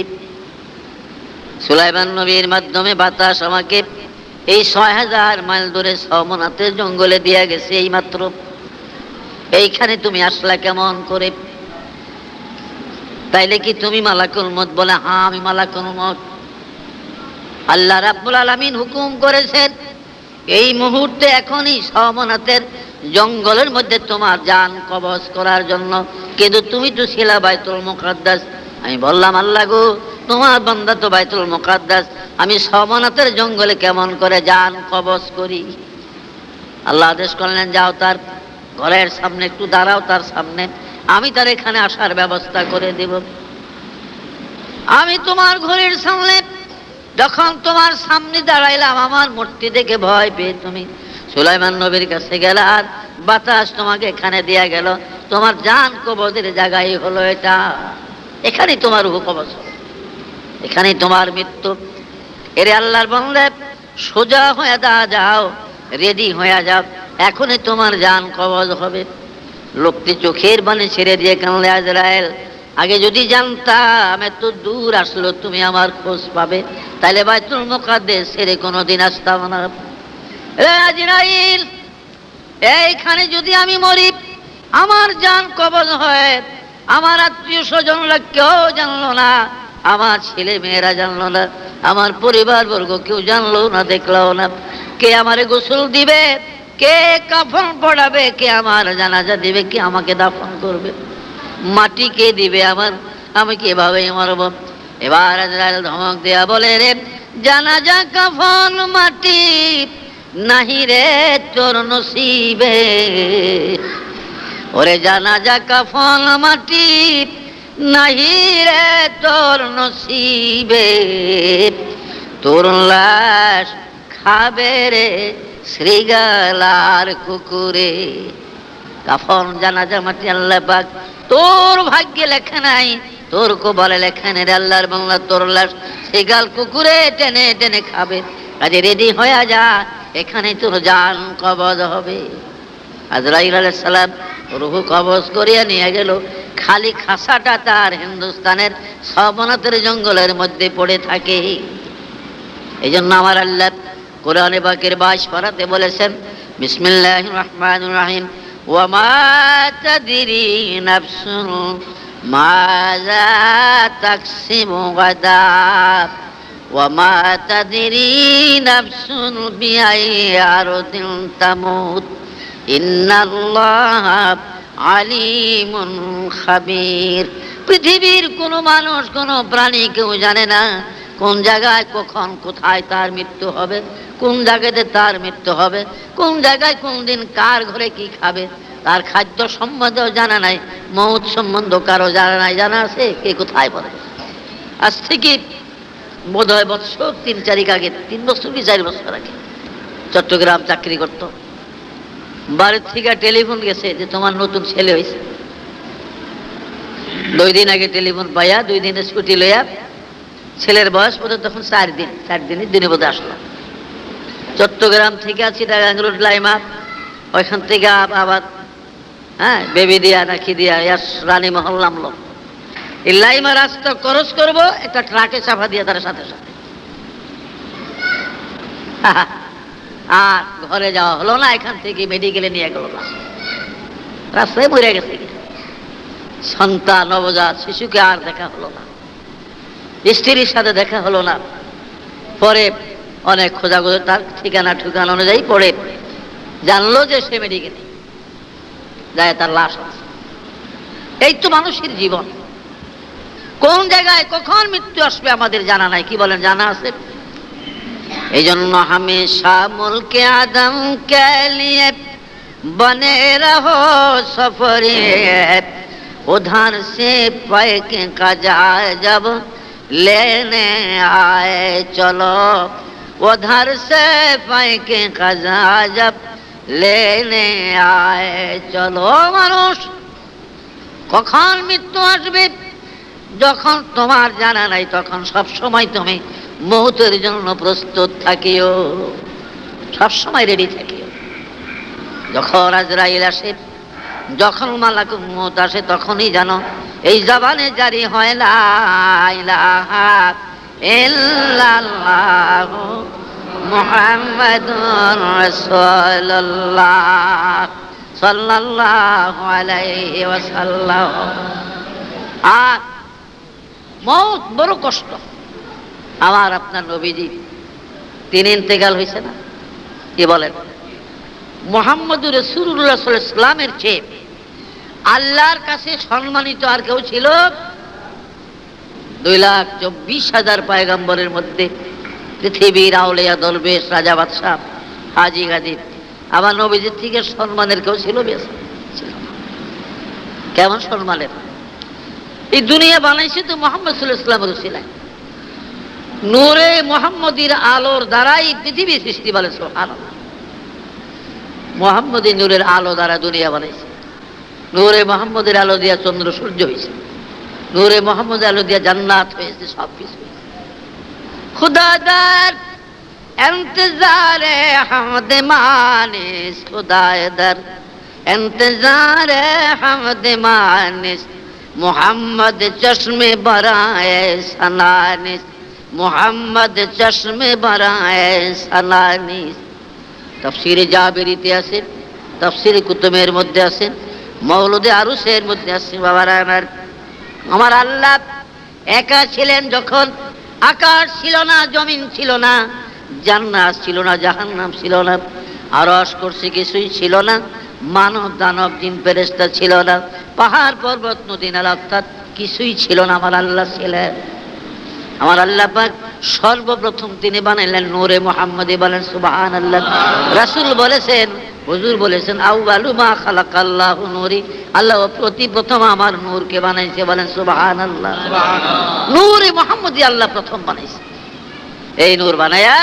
সুলাইমান নবীর মাধ্যমে বাতাস আমাকে এই ৬,০০০ মাইল দূরে সমনাথের জঙ্গলে দিয়া গেছে এই মাত্র। এইখানে তুমি আসলা কেমন করে? তাইলে কি তুমি মালাকুল মউত? বলে হ্যাঁ, আমি মালাকুল মউত। আল্লাহ রাব্বুল আলামিন হুকুম করেছেন এই মুহূর্তে এখনই সমনাথের জঙ্গলের মধ্যে তোমার জান কবজ করার জন্য, কিন্তু তুমি তো ছিলা বাইতুল মুকাদ্দাস। আমি বললাম, আল্লাহ গো, তোমার বান্দা তো বাইতুল মুকাদ্দাস, আমি সমনাথের জঙ্গলে কেমন করে জান কবজ করি? আল্লাহ আদেশ করলেন, যাও তার ঘরের সামনে একটু দাঁড়াও, তার সামনে আমি তার এখানে আসার ব্যবস্থা করে দেব। আমি তোমার ঘরের সামনে যখন তোমার সামনে দাঁড়াইলাম, আমার মূর্তি দেখে ভয় পেয়ে তুমি সুলাইমান নবীর কাছে গেলে, আর বাতাস তোমাকে এখানে দেয়া গেল, তোমার জান কবজের জায়গায় হলো এটা। এখানেই তোমার রূহ কবজ হবে, এখানেই তোমার মৃত্যু। এরে আল্লাহর বান্দা, সোজা হয়ে যাও, রেডি হয়ে যাও, এখনই তোমার জান কবজ হবে। লোকটি চোখের পানি ছেড়ে দিয়ে কানলে, আজরাইল, আগে যদি জানতাম এত দূর আসলো তুমি আমার খোঁজ পাবে, তাহলে বাইতুল মুকাদ্দাস ছেড়ে কোনোদিন আসতাম না। আজরাইল, এইখানে যদি আমি মরি, আমার জান কবজ হয়, আমার আত্মীয় স্বজনরা কেউ জানলো না, আমার ছেলে মেয়েরা জানলো না, আমার পরিবার বর্গ কেউ জানলো না, দেখলো না। কে আমারে গোসল দিবে, কে কাফন পড়াবে, কে আমার জানাজা দিবে, কে আমাকে দাফন করবে, মাটি কে দিবে আমার, আমি কিভাবে মরব? এবার আজরাইল ধমক দেয়া বলে, রে জানাজা কাফন মাটি নাহি রে তোর নসিবে। ওরে জানাজা কাফন মাটি নাহি রে তোর নসিবে, তোর লাশ খাবে রে শ্রীগালার কুকুরে। কাফন জানাজা মাটি আল্লাহ পাক তোর ভাগ্যে লেখা নাই, তোর কপালে লেখা নেই। আল্লাহর বাংলা, তোর লাশ শ্রীগাল কুকুরে টেনে টেনে খাবে। কাজে রেডি হয়ে যা, এখানে তোর জান কবজ হবে। আজরাইল আলাইহিস সালাম রূহ কবজ করিয়া নিয়ে গেল, খালি খাসাটা তার হিন্দুস্তানের সমনাথের জঙ্গলের মধ্যে পড়ে থাকে। এই জন্য আমার আল্লাহ কোরআনে পাকের 22 পারাতে বলেছেন, বিসমিল্লাহির রহমানির রহিম, ওয়ামা তাদরি নাফসুন মাযা তাকসিবু গাদা ওয়ামা তাদরি নাফসুন বিআইয়ি আরদিন তামুত ইন্নাল্লাহা আলিমুন খাবীর। পৃথিবীর কোনো মানুষ, কোনো প্রাণী কেউ জানে না কোন জায়গায় কখন কোথায় তার মৃত্যু হবে, কোন জায়গাতে তার মৃত্যু হবে, কোন জায়গায় কোন দিন কার ঘরে কি খাবে, তার খাদ্য সম্বন্ধেও জানা নাই, মৌত সম্বন্ধ কারো জানা নাই। জানা আছে কে কোথায় পড়ে। আজ থেকে বোধহয় বছর 3-4 আগে, 3 বছর কি 4 বছর আগে চট্টগ্রাম চাকরি করত। বাড়ির থেকে টেলিফোন গেছে যে তোমার নতুন ছেলে হয়েছে। 2 দিন আগে টেলিফোন পাইয়া 2 দিনের ছুটি লইয়া, ছেলের বয়স বোধ তখন 4 দিন, 4 দিনের দিনে বোধ আসলাম। চট্টগ্রাম থেকে আছি টাঙ্গাইল রোড লাইমা, ওইখান থেকে আবার বেবি দিয়া নাকি দিয়া রানী মহল নামলো। এই লাইমা রাস্তা ক্রস করবো, একটা ট্রাকে চাপা দিয়ে তার সাথে সাথে আর ঘরে যাওয়া হলো না। এখান থেকে মেডিকেলে নিয়ে গেল না, রাস্তায় মরে গেছে। সন্তান নবজাত শিশুকে আর দেখা হলো না, স্ত্রীর সাথে দেখা হলো না। পরে অনেক খোঁজাখুঁজি, তার ঠিকানা অনুযায়ী পরে জানলো যে সে মেডিকেলে যায়, তার লাশ আছে। এই তো মানুষের জীবন, কোন জায়গায় কখন মৃত্যু আসবে আমাদের জানা নাই। কি বলেন, জানা আছে? এই জন্য হামেশা মুলকে আদম কে লিয়ে বনে রহো সফরে, उधर से पैके का जाए जब लेने आए चलो, उधर से पैके का जाए जब लेने आए चलो। মানুষ কখন মৃত্যু আসবে যখন তোমার জানা নাই, তখন সব সময় তুমি মৌতের জন্য প্রস্তুত থাকিও, সব সময় রেডি থাকিও। যখন আজরাইল আসে, যখন মালাকুল মউত আসে, তখনই জানো এই জবানে জারি হয় লা ইলাহা ইল্লাল্লাহু মুহাম্মাদুর রাসূলুল্লাহ সাল্লাল্লাহু আলাইহি ওয়াসাল্লাম। আর মউত বড় কষ্ট। আমার আপনার নবীজি তিনি ইন্তেকাল হয়েছে না, কি বলেন? মুহাম্মদুর রাসূলুল্লাহ সাল্লাল্লাহু আলাইহি ওয়াসাল্লামের চেয়ে আল্লাহর কাছে সম্মানিত আর কেউ ছিল? 2,24,000 পয়গম্বরের মধ্যে পৃথিবীর আউলিয়া দরবেশ, রাজা, বাদশাহ, হাজী গাজী, আমার নবীজির থেকে সম্মানের কেউ ছিল? কেমন সম্মানের? এই দুনিয়া বানাইছে তো মুহাম্মদ সাল্লাল্লাহু আলাইহি ওয়াসাল্লামের উসিলায়, নূরে মুহাম্মদীর আলোর দ্বারাই পৃথিবী সৃষ্টি। বলে সুবহানাল্লাহ। মুহাম্মদী নূরের আলো দ্বারা দুনিয়া বানাইছে। নূরে মুহাম্মদের আলো দিয়া চন্দ্র সূর্য হয়েছে, নূরে মুহাম্মদের আলো দিয়া জান্নাত হয়েছে, সব কিছু হয়েছে। খুদাদার ইন্তজারে হামদ মানিস, খুদাদার ইন্তজারে হামদ মানিস, মুহাম্মদ চশমে বরায়ে সানানিস, মুহাম্মদ চশমে বরায়ে সানানিস। তাফসীরে জাবেরিতে আছে, তাফসীরে কুতুবের মধ্যে আছে, মওলুদে আরুসের মধ্যে আছে। বাবারা আমার আল্লাহ একা ছিলেন যখন আকাশ ছিল না, জমিন ছিল না, জান্নাত ছিল না, জাহান্নাম ছিল না, আরশ কুরসি কিছুই ছিল না, মানব দানব জিন ফেরেশতা ছিল না, পাহাড় পর্বত নদী নালা অর্থাৎ কিছুই ছিল না। আমার আল্লাহ ছিলেন। আমার আল্লাহ পাক সর্বপ্রথম তিনি বানাইলেন নূরে মুহাম্মদী। বলেন সুবহানাল্লাহ। রাসূল বলেছেন, হুজুর বলেছেন, আউয়ালু মা খালাকাল্লাহু নূরি, আল্লাহ প্রথম আমার নূরকে বানাইছে। বলেন সুবহানাল্লাহ। নূরে মুহাম্মদী আল্লাহ প্রথম বানাইছে। এই নূর বানায়া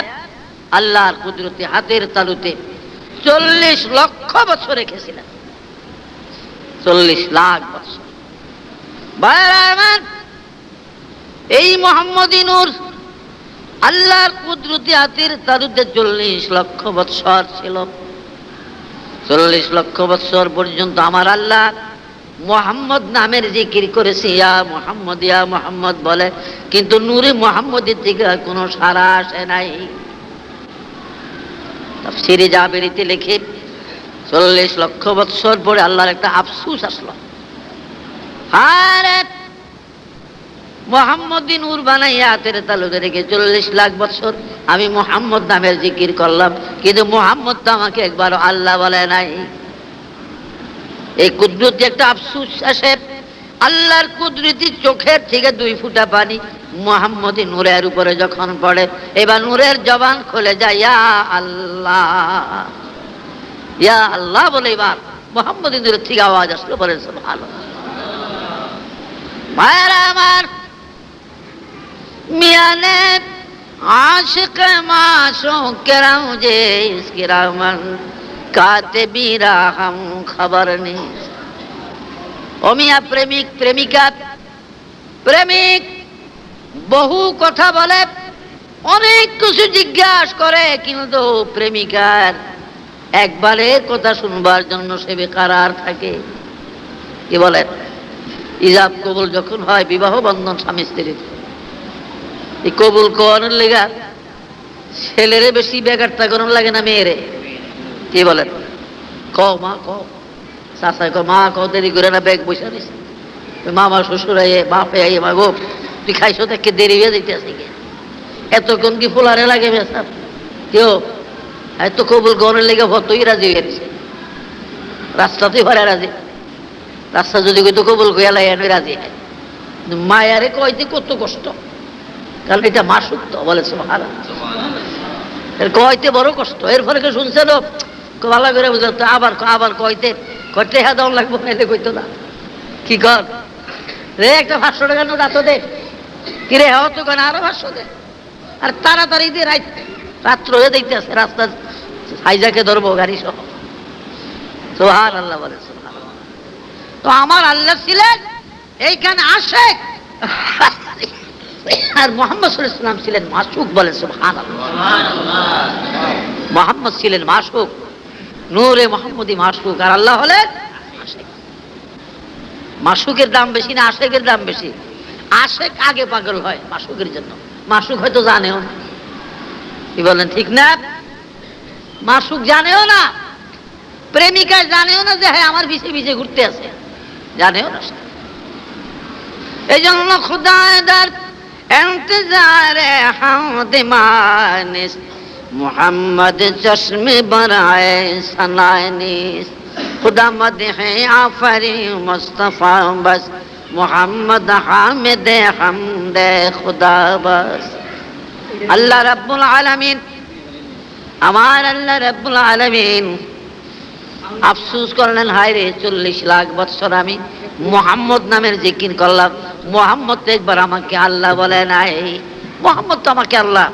আল্লাহর কুদরতি হাতের তালুতে 40 লক্ষ বছর রেখেছিলেন। 40 লাখ বছর। ভাইরা, এই মুহাম্মদী নূর আল্লাহর কুদরতি হাতের তালুতে 40 লক্ষ বছর ছিল। 40 লক্ষ বছর পর্যন্ত আমার আল্লাহ মুহাম্মদ নামের জিকির করেছে, ইয়া মুহাম্মদ ইয়া মুহাম্মদ বলে, কিন্তু নূরে মুহাম্মদীর থেকে কোনো সাড়া আসে নাই। তাফসীরে জাবেরিতে লেখে 40 লক্ষ বৎসর পরে আল্লাহর একটা আফসোস আসলো, আরে মোহাম্মদী নূর বানাইয়া হাতের তালুতে রেখে 40 লাখ বছর আমি মোহাম্মদ নামের জিকির করলাম, কিন্তু মোহাম্মদ তো আমাকে একবারও আল্লাহ বলে নাই। এই কুদরতি একটা আফসোস আসে। আল্লাহর কুদরতি চোখের থেকে 2 ফোঁটা পানি মোহাম্মদী নূরের উপরে যখন পড়ে, এবার নূরের জবান খুলে যায়, ইয়া আল্লাহ, ইয়া আল্লাহ বলে এবার মোহাম্মদী নূরের থেকে আওয়াজ আসলো, বলেন সুবহানাল্লাহ। ভাইরা আমার, মিয়ানে আশিক মাশুক কেরাম যে কিরামান কাতিবিরা হাম খবর নেই। ও মিয়া প্রেমিক প্রেমিকা, প্রেমিক বহু কথা বলে, অনেক কিছু জিজ্ঞাসা করে, কিন্তু প্রেমিকার একবারের কথা শুনবার জন্য সে বেকারার থাকে। কি বলেন? ইজাব কবুল যখন হয়, বিবাহ বন্ধন স্বামী স্ত্রীর, এই কবুল কোয়ানোর লেগা ছেলেরে বেশি বেকার থাকানোর লাগে না মেয়েরে? কি বলেন? কও মা কও, চাষাই কও মা কও, দেরি করে না ব্যাগ বসে নিস, মামা শ্বশুর আইয়ে বাপে আইয়ে, মা গো তুই খাইছো দেখে দেরি হয়ে যেতে আসি, এতক্ষণ কি ফুলারে লাগে বেসার কেউ? এত কবুল কোয়ানোর লেগে ভতই রাজি হয়ে গেছে, রাস্তাতেই ভরে রাজি, রাস্তা যদি কইতো কবুল কইয়া লাই রাজি হয়। মায়ারে কইতে কত কষ্ট, কারণ এটা মাসুক তো, বলে সুবহানাল্লাহ, কইতে বড় কষ্ট। এর ফলে শুনছে তো ভালো করে বুঝতো, আবার আবার কইতে কইতে হ্যাঁ দাও লাগবো, নাইলে কইতো না। কি কর রে, একটা 500 টাকা নোট আতো দে, কিরে হওয়া তো কেন আরো 500 দে, আর তাড়াতাড়ি দিয়ে রাত্র হয়ে দেখতে আছে, রাস্তা হাইজাকে ধরবো গাড়ি সহ। সুবহানাল্লাহ, বলে সুবহানাল্লাহ। তো আমার আল্লাহ ছিলেন এইখানে আশেক, আর মুহাম্মদ সাল্লাল্লাহু আলাইহি ওয়াসাল্লাম ছিলেন মাসুক, বলে সুবহানাল্লাহ। মুহাম্মদ ছিলেন মাসুক, নূরে মুহাম্মদী মাসুক, আর আল্লাহ হলেন আশেক। মাসুকের দাম বেশি না আশেকের দাম বেশি? আশেক আগে পাগল হয় মাসুকের জন্য, মাসুক হয়তো জানেও না। কি বলেন, ঠিক না? মাসুক জানেও না, প্রেমিকা জানেও না যে হ্যাঁ আমার পিছে পিছে ঘুরতে আছে, জানেও না। এই জন্য খুদাদার इंतजारे हमद मानिस मोहम्मद चश्मे बनाए सनानिस खुदा मद है आफरी मुस्तफा बस मोहम्मद हामिद हमदे खुदा बस। अल्लाह रब्बुल आलमीन, আমার আল্লাহ রব্বুল আলামিন আফসোস করলেন, হায় রে 40 লাখ বছর আমি মোহাম্মদ নামের জিকির করলাম, মোহাম্মদ তো একবার আমাকে আল্লাহ বলে নাই, মোহাম্মদ তো আমাকে আল্লাহ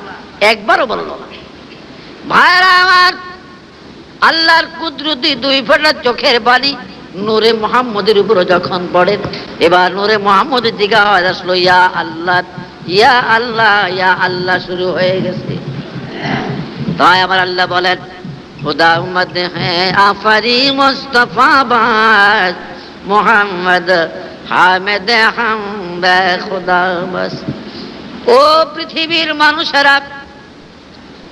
একবারও বলল না। ভাইরা আমার, আল্লাহর কুদরতি 2 ফোঁটা চোখের পানি নূরে মুহাম্মদের উপরে যখন পড়ে, এবার নূরে মুহাম্মদের দিকে আওয়াজ আসলো, ইয়া আল্লাহ, ইয়া আল্লাহ, ইয়া আল্লাহ শুরু হয়ে গেছে। তাই আমার আল্লাহ বলেন, खुदा उम्मद है आफरी मुस्तफा बास मोहम्मद हामिद हमदे खुदा बस। ও পৃথিবীর মানুষেরা,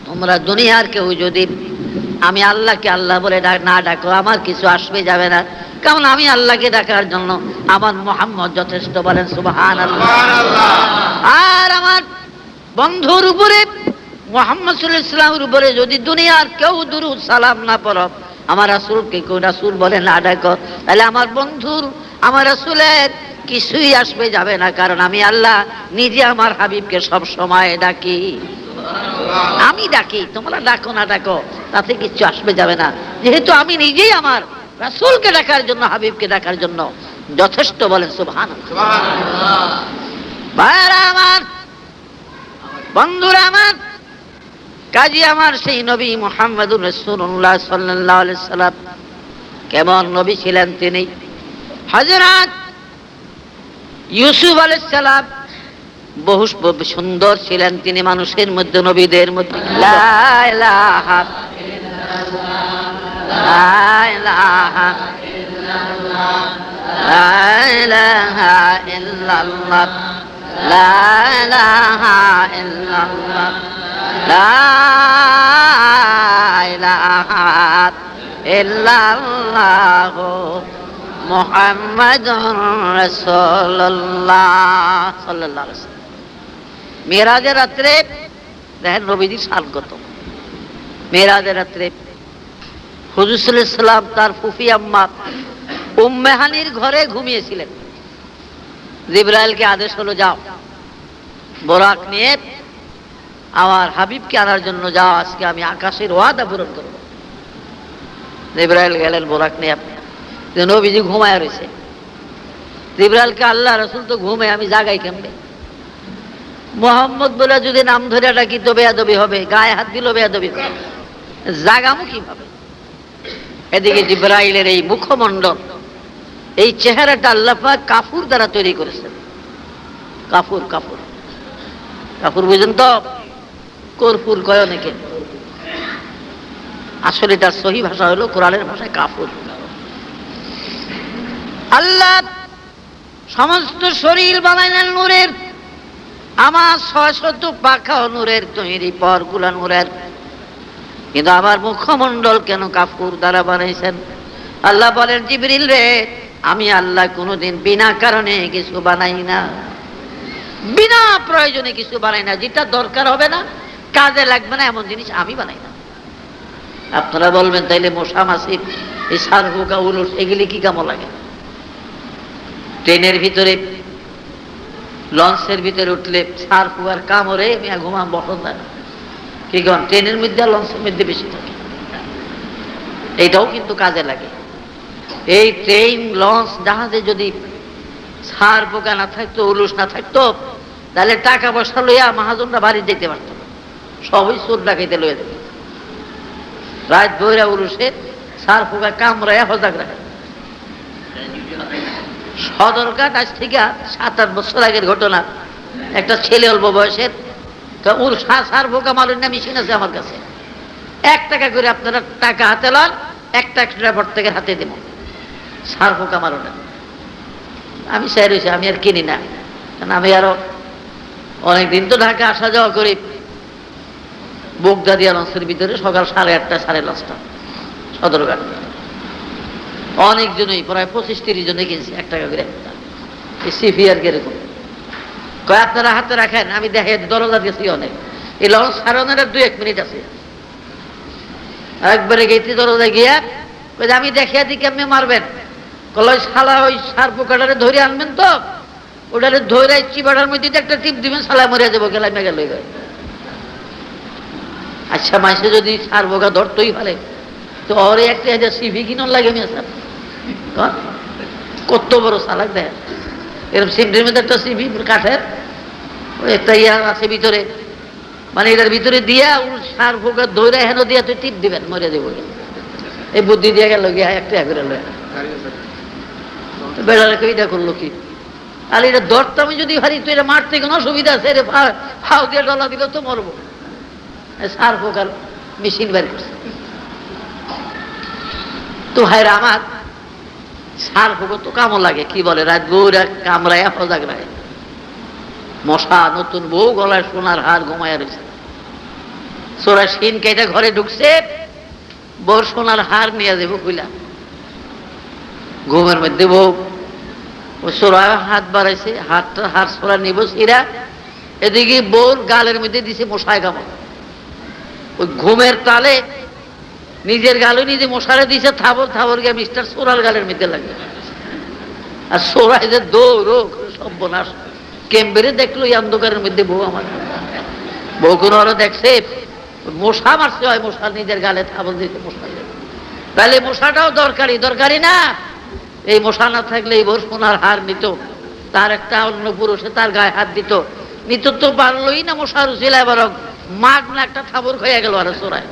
তোমরা দুনিয়ার কেউ যদি আমি আল্লাহকে আল্লাহ বলে না ডাকো, আমার কিছু আসবে যাবে না, কারণ আমি আল্লাহকে ডাকার জন্য আমার মুহাম্মদ যথেষ্ট, বলেন সুবহানাল্লাহ। আর আমার বন্ধুর উপরে মুহাম্মদ সাল্লাল্লাহু আলাইহি ওয়াসাল্লামের উপরে যদি দুনিয়ার কেউ দুরূদ সালাম না পড়ো, আমার রাসূলকে কেউ রাসূল বলে না ডাকো, তাহলে আমার বন্ধুর আমার রাসূলের কিছুই আসবে যাবে না, কারণ আমি আল্লাহ নিজে আমার হাবিবকে সব সময় ডাকি। আমি ডাকি, তোমরা ডাকো না ডাকো, তাতে কিছু আসবে যাবে না, যেহেতু আমি নিজেই আমার রাসূলকে ডাকার জন্য, হাবিবকে ডাকার জন্য যথেষ্ট, বলেন সুবহানাল্লাহ। ভাইরা আমার, বন্ধুরা আমার, কাজী আমার সেই নবী মুহাম্মদুর রাসূলুল্লাহ সাল্লাল্লাহু আলাইহি সাল্লাম কেমন নবী ছিলেন তিনি? হযরত ইউসুফ আলাইহিস সালাম বহু সুন্দর ছিলেন তিনি, মানুষের মধ্যে, নবীদের মধ্যে। লা ইলাহা ইল্লাল্লাহ, লা ইলাহা ইল্লাল্লাহ, লা ইলাহা ইল্লাল্লাহ, লা ইলাহা ইল্লাল্লাহ, লা ইলাহা ইল্লাল্লাহু মুহাম্মাদুর রাসূলুল্লাহ সাল্লাল্লাহু আলাইহি ওয়াসাল্লাম। মেরাজের রাত্রে দেখেন নবীজির সাল কত। মেরাজের রাত্রে হুজুর সাল্লাল্লাহু আলাইহি ওয়াসাল্লাম তার ফুফি আম্মা উম্মে হানির ঘরে ঘুমিয়েছিলেন। জিবরাইলকে আদেশ হলো, যাও বোরাক নিয়ে আমার হাবিবকে আনার জন্য যাও, আজকে আমি আকাশের ওয়াদা পূরণ করব। জিবরাইল গেলেন বোরাক নিয়ে। নবীজি ঘুমায় রয়েছে। জিবরাইলকে আল্লাহ রাসূল তো ঘুমে, আমি জাগাই কেমনে? মোহাম্মদ বলে যদি নাম ধরে ডাকি তো বেয়াদবি হবে, গায়ে হাত দিল বেয়াদবি হবে, জাগামু কিভাবে? এদিকে জিবরাইলের এই মুখমণ্ডল, এই চেহারাটা আল্লাহ পাক কাফুর দ্বারা তৈরি করেছেন। কাফুর কাফুর কাফুর বুঝেন তো? কর্পূর কয় অনেকে, আসলে তার সহি ভাষা হলো কোরআনের ভাষায় কাফুর। আল্লাহ সমস্ত শরীর বানাইলেন নূরের, আমার ৬০০ পাখা নূরের তৈরি, পরগুলা নূরের, কিন্তু আমার মুখমণ্ডল কেন কাফুর দ্বারা বানাইছেন? আল্লাহ বলেন, জিবরিল রে, আমি আল্লাহ কোনোদিন বিনা কারণে কিছু বানাই না, বিনা প্রয়োজনে কিছু বানাই না, যেটা দরকার হবে না, কাজে লাগবে না, এমন জিনিস আমি বানাই না। আপনারা বলবেন তাইলে মশা মাছি, এই সারহুকা উলুস এগুলি কি কামো লাগে? ট্রেনের ভিতরে লঞ্চের ভিতরে উঠলে সার ফুয়ার কামড়ে মিয়া ঘুমাম বসন না, কি কন? ট্রেনের মধ্যে আর লঞ্চের মধ্যে বেশি থাকে, এইটাও কিন্তু কাজে লাগে। এই ট্রেন লঞ্চ জাহাজে যদি সার পোকা না থাকতো, উলুস না থাকতো, তাহলে টাকা পয়সা লইয়া মহাজনরা বাড়ি যেতে পারত না, সবই চোর ডাকাইতে লইয়া যেত। রাত বইরা উলুসে সার পোকা কামড়াইয়া হজাক রাখে। সদরঘাট আজ থেকে ৭-৮ বছর আগের ঘটনা। একটা ছেলে অল্প বয়সের, সার পোকা মালুন না মেশিন আছে আমার কাছে, 1 টাকা করে আপনারা টাকা হাতে লন, একটা ড্রাইভার থেকে হাতে দেব, সার পোকা মারো না। আমি স্যার হয়েছি, আমি আর কিনি না, কারণ আমি আরো অনেকদিন তো ঢাকা আসা যাওয়া করি। বোগদা দিয়া লঞ্চের ভিতরে সকাল 8:30 9:30 সদরঘাট, অনেকজনই প্রায় 25-30 জনে কিনছি 1 টাকা করে। সিপিআর কিরকম কয় আপনারা হাতে রাখেন, আমি দেখে দরজা দিয়েছি অনেক, এই লঞ্চ সারানোর 2-1 মিনিট আছে। একবারে গেছি দরজা গিয়া আমি দেখিয়া দিই কেমনি মারবেন, কলয় শালা ওই সার পোকাটারে ধরে আনবেন তো, ওটারে ধরে চিবাটার মধ্যে একটা টিপ দিবেন, শালা মরিয়া যাবো, গেলাই মেঘা লই গেল। আচ্ছা মাসে যদি সার পোকা ধরতেই পারে তো ওরে একটা সিভি কিনন লাগে নি স্যার, কত বড় সালাক দেয়। এরকম সিমটির মধ্যে একটা সিভি কাঠের একটা ইয়া আছে ভিতরে, মানে এটার ভিতরে দিয়া সার পোকা ধরে হেন দিয়া তুই টিপ দিবেন, মরিয়া যাবো। এই বুদ্ধি দিয়ে গেল গিয়া 1 টাকা করে লয়। বেড়ালে এটা করলো কি? আর এটা দরটা আমি যদি ভারি, তুই এটা মারতে কোনো অসুবিধা আছে? ফাও দিয়ে ডলা দিল তো মরবো। সার পোকার মেশিন বের করছে তো ভাইরা আমার, সার পোকা তো কামো লাগে, কি বলে, রাত বউরা কামড়ায় সজাগ রায়। মশা, নতুন বউ গলায় সোনার হার ঘুমায় রয়েছে, সোরা শিন কেটে ঘরে ঢুকছে, বউর সোনার হার নিয়ে যাবো খুইলা, ঘুমের মধ্যে বউ ওই সোরা হাত বাড়াইছে, হাত সোরা নিব সিরা, এদিকে বউর গালের মধ্যে দিছে মশায় কামড়। ওই ঘুমের তালে নিজের গালে নিজে মশারে দিছে, থাবর থাবর গিয়ে মিস্টার সোরার গালের মধ্যে লাগে। আর সোরাই যে দৌড়ো সর্বনাশ, কেম্বেরে দেখলো এই অন্ধকারের মধ্যে বউ আমার, বউ কোনো আরো দেখছে মশা মারছে, হয় মশা নিজের গালে থাবর দিতে মশা। তাহলে মশাটাও দরকারি না? এই মশা না থাকলে এই বউর সোনার হার নিত, তার একটা অন্য পুরুষে তার গায়ে হাত দিত, নিত তো পারলোই না মশার উচিলায়, বরং মাগ না একটা থাবর হয়ে গেল আর সোরায়।